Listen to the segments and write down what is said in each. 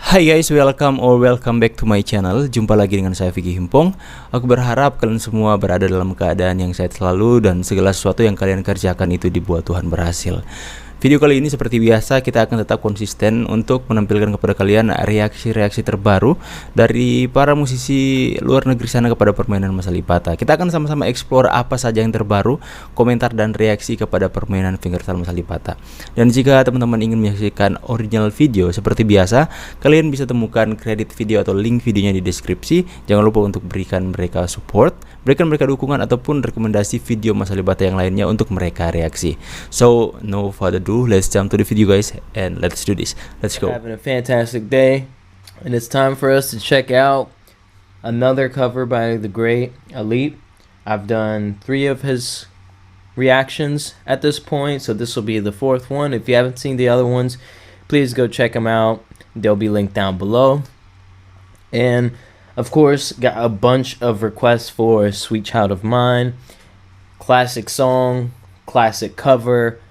Hai guys, welcome back to my channel. Jumpa lagi dengan saya Vicky Himpong. Aku berharap kalian semua berada dalam keadaan yang sehat selalu dan segala sesuatu yang kalian kerjakan itu dibuat Tuhan berhasil. Video kali ini seperti biasa kita akan tetap konsisten untuk menampilkan kepada kalian reaksi-reaksi terbaru dari para musisi luar negeri sana kepada permainan Mas AlipBaTa. Kita akan sama-sama explore apa saja yang terbaru, komentar dan reaksi kepada permainan fingerstyle Mas AlipBaTa. Dan jika teman-teman ingin menyaksikan original video seperti biasa, kalian bisa temukan kredit video atau link videonya di deskripsi. Jangan lupa untuk berikan mereka support, berikan mereka dukungan ataupun rekomendasi video Mas AlipBaTa yang lainnya untuk mereka reaksi. So, no further ado, let's jump to the video guys and let's do this. Let's go. Having a fantastic day, and it's time for us to check out another cover by the great Alip. I've done 3 of his reactions at this point, so this will be the 4th one. If you haven't seen the other ones, please go check them out. They'll be linked down below. And of course, got a bunch of requests for Sweet Child of Mine, classic song, classic cover.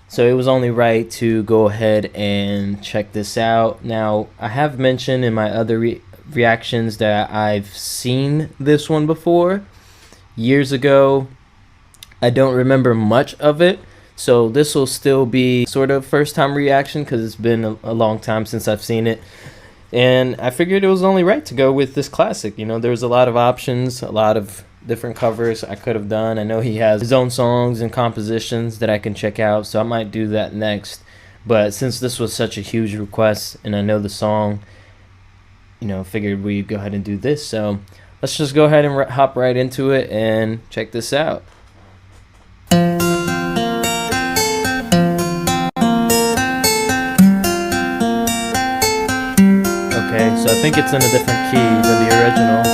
So it was only right to go ahead and check this out. Now, I have mentioned in my other reactions that I've seen this one before years ago. I don't remember much of it, so this will still be sort of first time reaction because it's been a long time since I've seen it. And I figured it was only right to go with this classic. You know, there's a lot of options, a lot of different covers I could have done. I know he has his own songs and compositions that I can check out, so I might do that next. But since this was such a huge request and I know the song, you know, figured we'd go ahead and do this. So let's just go ahead and hop right into it and check this out. Okay, so I think it's in a different key than the original.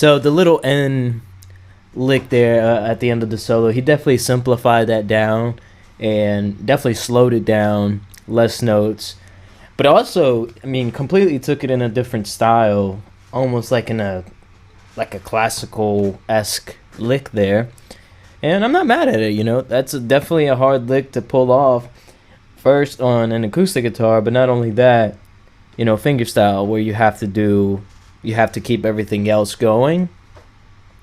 So the little end lick there at the end of the solo, he definitely simplified that down and definitely slowed it down, less notes. But also, I mean, completely took it in a different style, almost like a classical-esque lick there. And I'm not mad at it, you know. That's definitely a hard lick to pull off first on an acoustic guitar, but not only that, you know, fingerstyle, where you have to keep everything else going,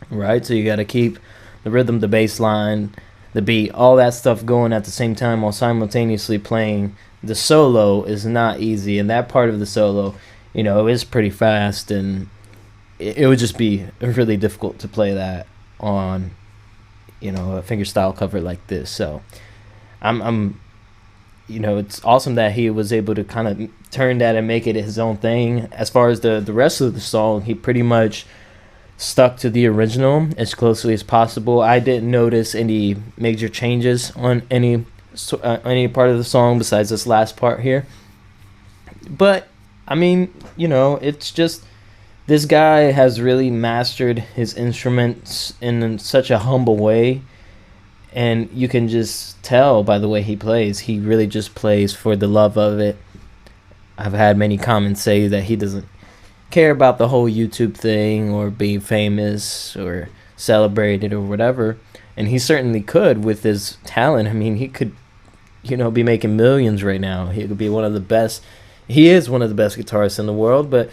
right? So you got to keep the rhythm, the bass line, the beat, all that stuff going at the same time while simultaneously playing the solo is not easy. And that part of the solo, you know, is pretty fast, and it would just be really difficult to play that on, you know, a fingerstyle cover like this. So I'm you know, it's awesome that he was able to kind of turn that and make it his own thing. As far as the rest of the song, he pretty much stuck to the original as closely as possible. I didn't notice any major changes on any part of the song besides this last part here. But I mean, you know, it's just, this guy has really mastered his instruments in such a humble way, and you can just tell by the way he plays. He really just plays for the love of it. I've had many comments say that he doesn't care about the whole YouTube thing or being famous or celebrated or whatever, and he certainly could with his talent. I mean, he could, you know, be making millions right now. He could be one of the best. He is one of the best guitarists in the world, but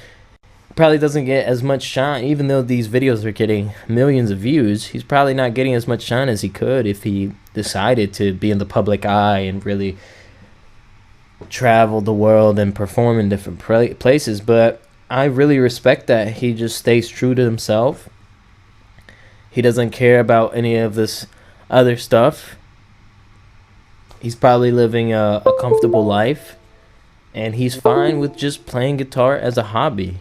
probably doesn't get as much shine. Even though these videos are getting millions of views, he's probably not getting as much shine as he could if he decided to be in the public eye and really travel the world and perform in different places. But I really respect that he just stays true to himself. He doesn't care about any of this other stuff. He's probably living a comfortable life, and he's fine with just playing guitar as a hobby.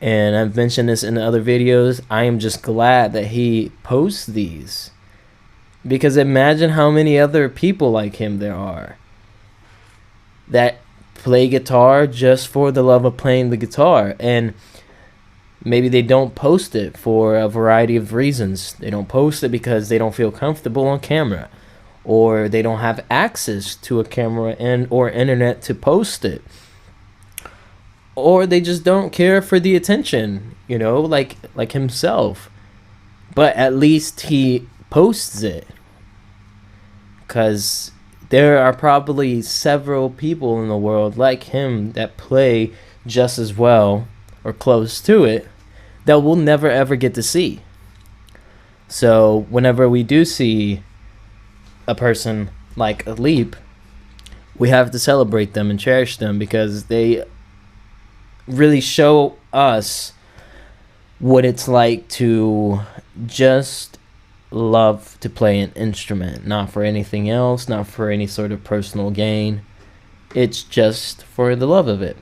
And I've mentioned this in other videos. I am just glad that he posts these, because imagine how many other people like him there are that play guitar just for the love of playing the guitar, and maybe they don't post it for a variety of reasons. They don't post it because they don't feel comfortable on camera, or they don't have access to a camera and or internet to post it, or they just don't care for the attention, you know, like himself. But at least he posts it, because there are probably several people in the world like him that play just as well or close to it that we'll never ever get to see. So whenever we do see a person like Alip, we have to celebrate them and cherish them, because they really show us what it's like to just love to play an instrument, not for anything else, not for any sort of personal gain. It's just for the love of it.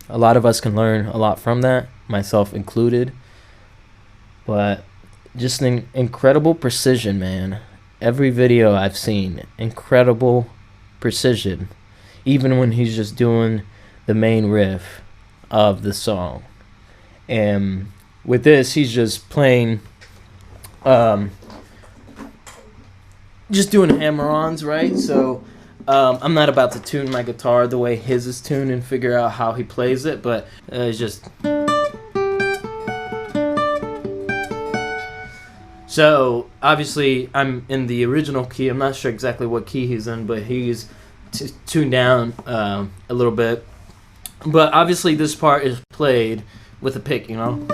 A lot of us can learn a lot from that, myself included. But just an incredible precision, man. Every video I've seen, incredible precision, even when he's just doing the main riff of the song. And with this, he's just playing, just doing hammer-ons, right? So I'm not about to tune my guitar the way his is tuned and figure out how he plays it, but it's just. So obviously I'm in the original key. I'm not sure exactly what key he's in, but he's tuned down a little bit. But obviously this part is played with a pick, you know.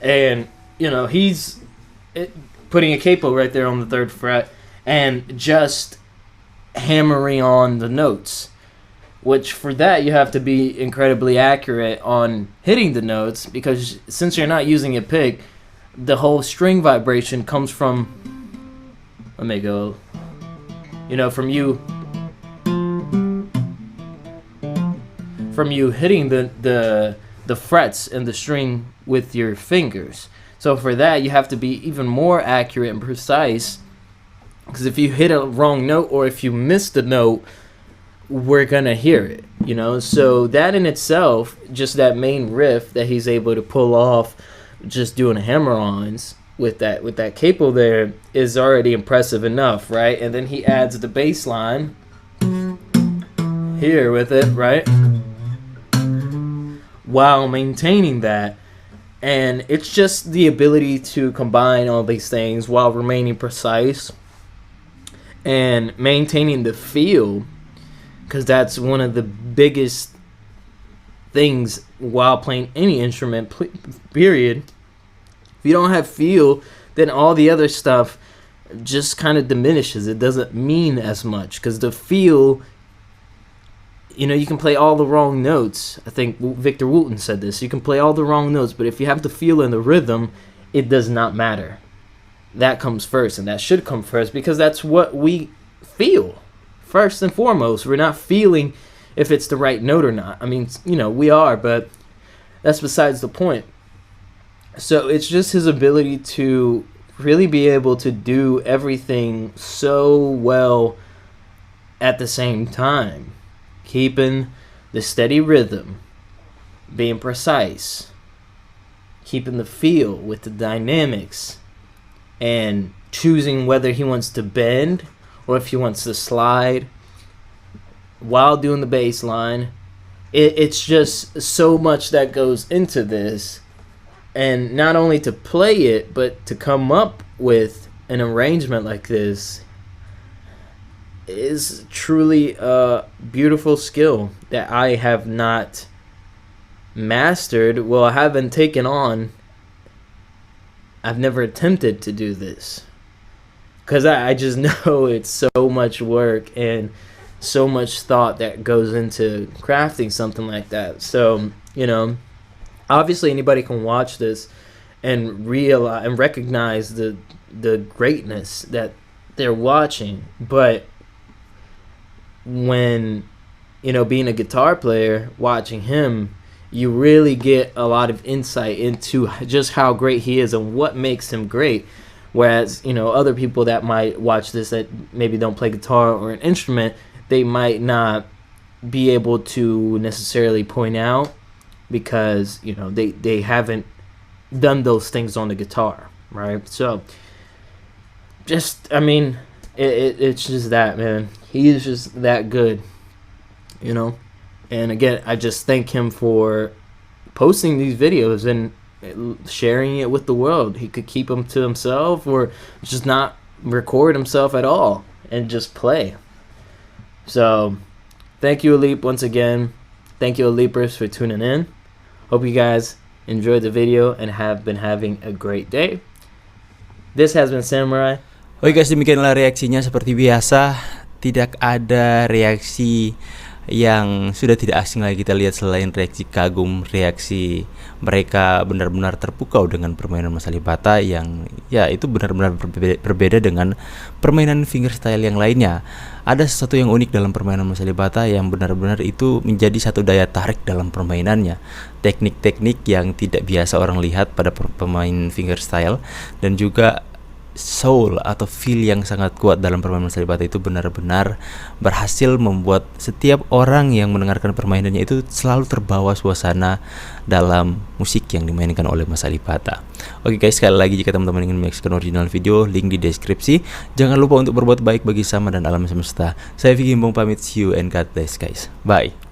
And, you know, he's putting a capo right there on the 3rd fret and just hammering on the notes. Which, for that, you have to be incredibly accurate on hitting the notes, because since you're not using a pick, the whole string vibration comes from, let me go, you know, from you hitting the frets and the string with your fingers. So for that, you have to be even more accurate and precise, because if you hit a wrong note or if you miss the note we're gonna hear it, you know. So that in itself, just that main riff that he's able to pull off, just doing hammer-ons with that capo there, is already impressive enough, right? And then he adds the bass line here with it, right, while maintaining that. And it's just the ability to combine all these things while remaining precise and maintaining the feel, because that's one of the biggest things while playing any instrument, period. If you don't have feel, then all the other stuff just kind of diminishes. It doesn't mean as much, because the feel, you know, you can play all the wrong notes. I think Victor Wooten said this. You can play all the wrong notes, but if you have the feel and the rhythm, it does not matter. That comes first, and that should come first, because that's what we feel first and foremost. We're not feeling if it's the right note or not. I mean, you know, we are, but that's besides the point. So it's just his ability to really be able to do everything so well at the same time, keeping the steady rhythm, being precise, keeping the feel with the dynamics, and choosing whether he wants to bend or if he wants to slide while doing the bass line. It's just so much that goes into this, and not only to play it, but to come up with an arrangement like this is truly a beautiful skill that I have not mastered. Well, I haven't taken on. I've never attempted to do this, because I just know it's so much work and so much thought that goes into crafting something like that. So, you know, obviously anybody can watch this and realize and recognize the greatness that they're watching. But when, you know, being a guitar player, watching him, you really get a lot of insight into just how great he is and what makes him great. Whereas, you know, other people that might watch this that maybe don't play guitar or an instrument, they might not be able to necessarily point out, because, you know, they haven't done those things on the guitar, right? So just, I mean, it's just that, man. He is just that good, you know. And again, I just thank him for posting these videos and sharing it with the world. He could keep them to himself, or just not record himself at all and just play. So thank you, Alip, once again. Thank you, Alipers, for tuning in. Hope you guys enjoyed the video and have been having a great day. This has been Samurai. Oke guys, demikianlah reaksinya. Seperti biasa, tidak ada reaksi yang sudah tidak asing lagi kita lihat selain reaksi kagum, reaksi mereka benar-benar terpukau dengan permainan Mas AlipBaTa yang ya itu benar-benar berbeda dengan permainan fingerstyle yang lainnya. Ada sesuatu yang unik dalam permainan Mas AlipBaTa yang benar-benar itu menjadi satu daya tarik dalam permainannya. Teknik-teknik yang tidak biasa orang lihat pada pemain fingerstyle, dan juga soul atau feel yang sangat kuat dalam permainan Mas AlipBaTa itu benar-benar berhasil membuat setiap orang yang mendengarkan permainannya itu selalu terbawa suasana dalam musik yang dimainkan oleh Mas AlipBaTa. Oke guys, sekali lagi jika teman-teman ingin menyaksikan original video, link di deskripsi. Jangan lupa untuk berbuat baik bagi sama dan alam semesta. Saya Vicky Himpong pamit, see you and God bless guys. Bye.